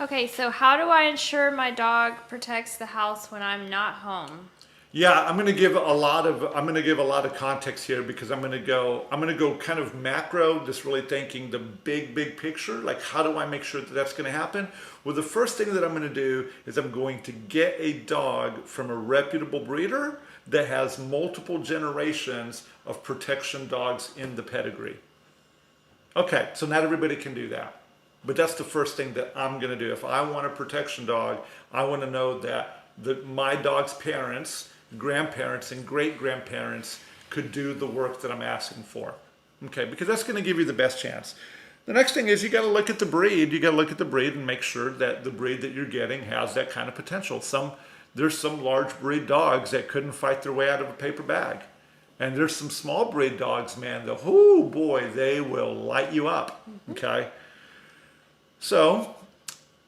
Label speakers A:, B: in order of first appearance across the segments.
A: Okay, so how do I ensure my dog protects the house when I'm not home?
B: Yeah, I'm going to give a lot of context here because I'm going to go kind of macro, just really thinking the big picture, like how do I make sure that that's going to happen? Well, the first thing that I'm going to do is I'm going to get a dog from a reputable breeder that has multiple generations of protection dogs in the pedigree. Okay, so not everybody can do that. But that's the first thing that I'm going to do. If I want a protection dog, I want to know that my dog's parents, grandparents, and great grandparents could do the work that I'm asking for. Okay, because that's going to give you the best chance. The next thing is you got to look at the breed. You got to look at the breed and make sure that the breed that you're getting has that kind of potential. There's some large breed dogs that couldn't fight their way out of a paper bag. And there's some small breed dogs, man, that, oh boy, they will light you up. Okay? So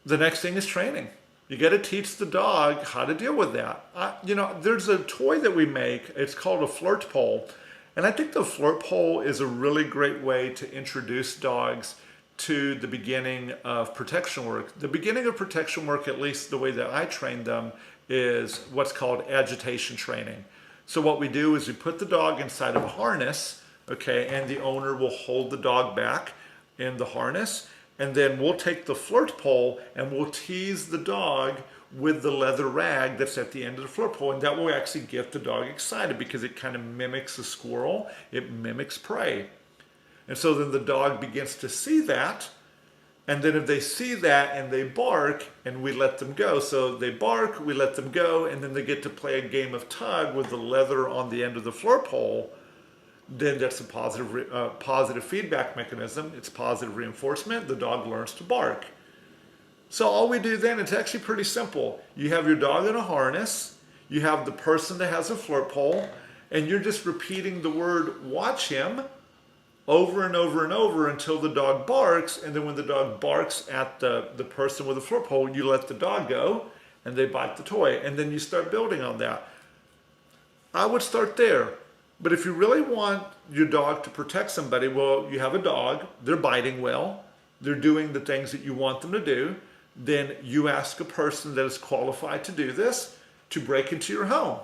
B: the next thing is training. You got to teach the dog how to deal with that. There's a toy that we make. It's called a flirt pole. And I think the flirt pole is a really great way to introduce dogs to the beginning of protection work. The beginning of protection work, at least the way that I train them, is what's called agitation training. So what we do is we put the dog inside of a harness, okay, and the owner will hold the dog back in the harness, and then we'll take the flirt pole and we'll tease the dog with the leather rag that's at the end of the flirt pole, and that will actually get the dog excited because it kind of mimics a squirrel, it mimics prey. And so then the dog begins to see that, and then if they see that and they bark and we let them go, so they bark, we let them go, and then they get to play a game of tug with the leather on the end of the flirt pole, then that's a positive feedback mechanism. It's positive reinforcement. The dog learns to bark. So all we do then, it's actually pretty simple. You have your dog in a harness, you have the person that has a flirt pole, and you're just repeating the word watch him over and over and over until the dog barks, and then when the dog barks at the person with the flirt pole, you let the dog go and they bite the toy, and then you start building on that. I would start there. But if you really want your dog to protect somebody, well, you have a dog, they're biting well, they're doing the things that you want them to do, then you ask a person that is qualified to do this to break into your home.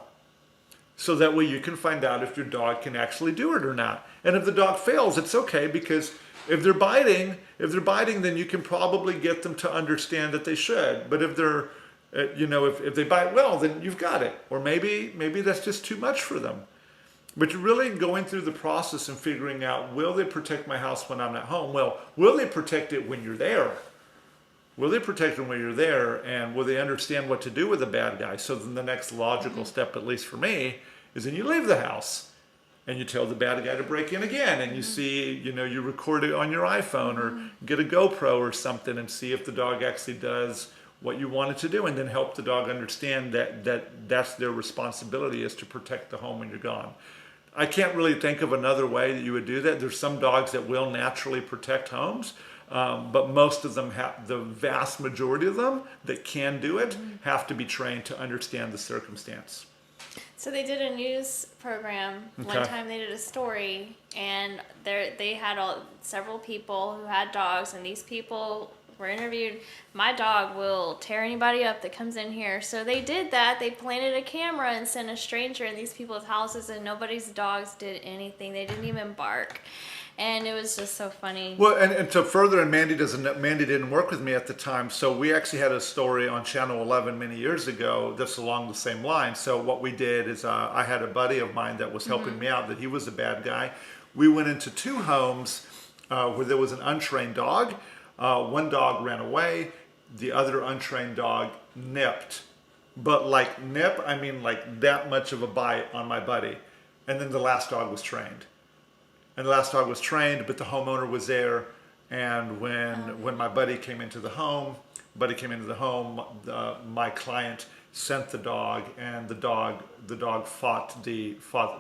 B: So that way you can find out if your dog can actually do it or not. And if the dog fails, it's okay, because if they're biting, then you can probably get them to understand that they should. But if they're, if they bite well, then you've got it. Or maybe that's just too much for them. But you're really going through the process and figuring out, will they protect my house when I'm not home? Well, will they protect it when you're there? Will they protect it when you're there? And will they understand what to do with a bad guy? So then the next logical step, at least for me, is then you leave the house and you tell the bad guy to break in again, and you see, you record it on your iPhone or get a GoPro or something and see if the dog actually does what you want it to do, and then help the dog understand that's their responsibility, is to protect the home when you're gone. I can't really think of another way that you would do that. There's some dogs that will naturally protect homes, but most of them the vast majority of them that can do it have to be trained to understand the circumstance.
A: So they did a news program one
B: Okay.
A: time. They did a story, and they had several people who had dogs, and these people were interviewed. My dog will tear anybody up that comes in here. So they did that. They planted a camera and sent a stranger in these people's houses, and nobody's dogs did anything. They didn't even bark. And it was just so funny.
B: Well, and to further, and Mandy didn't work with me at the time, so we actually had a story on Channel 11 many years ago that's along the same line. So what we did is I had a buddy of mine that was helping me out, that he was a bad guy. We went into two homes where there was an untrained dog. One dog ran away, the other untrained dog nipped. But like nip, I mean like that much of a bite on my buddy. And then the last dog was trained. And the last dog was trained, but the homeowner was there. And when my buddy came into the home, my client sent the dog, and the dog fought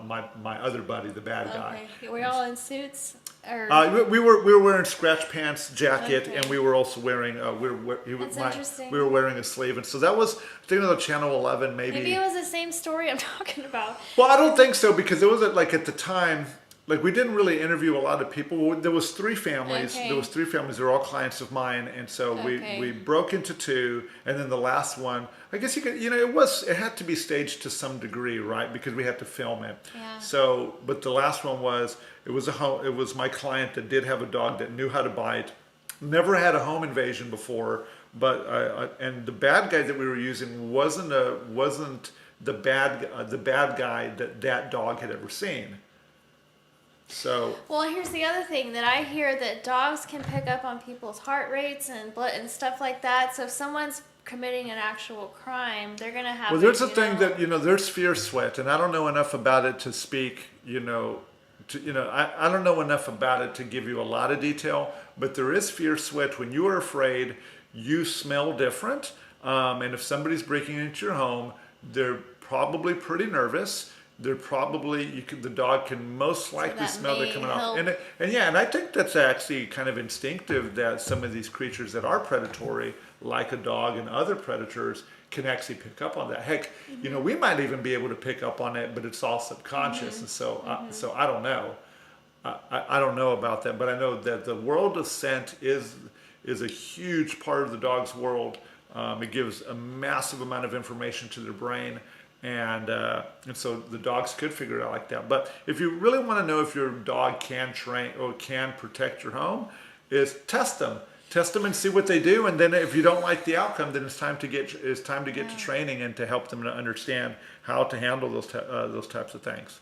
B: my other buddy, the bad guy.
A: Okay. Were you all in suits? Or
B: We were wearing scratch pants, jacket,
A: Okay.
B: and we were also wearing
A: Interesting.
B: we were wearing a sleeve, and so that was, I think, on Channel 11 maybe.
A: maybe it was the same story I'm talking about.
B: Well, I don't think so, because it was like at the time. like we didn't really interview a lot of people. There was three families.
A: Okay.
B: There was three families. They're all clients of mine, and so
A: Okay.
B: we broke into two, and then the last one, I guess you could, it had to be staged to some degree, right? Because we had to film it.
A: Yeah.
B: So, but the last one was it was my client that did have a dog that knew how to bite, never had a home invasion before, but and the bad guy that we were using wasn't the bad guy that dog had ever seen. So,
A: Well, here's the other thing that I hear, that dogs can pick up on people's heart rates and blood and stuff like that. So if someone's committing an actual crime, they're gonna have.
B: well, there's a thing that there's fear sweat, and I don't know enough about it to speak. I don't know enough about it to give you a lot of detail. But there is fear sweat when you are afraid. You smell different, and if somebody's breaking into your home, they're probably pretty nervous. They're probably the dog can most likely smell they're coming off, and I think that's actually kind of instinctive that some of these creatures that are predatory, like a dog and other predators, can actually pick up on that. Heck, we might even be able to pick up on it, but it's all subconscious, and so I don't know. I don't know about that, but I know that the world of scent is a huge part of the dog's world. It gives a massive amount of information to their brain. And so the dogs could figure it out like that. But if you really want to know if your dog can train or can protect your home, is test them and see what they do. And then if you don't like the outcome, then it's time to get to training and to help them to understand how to handle those types of things.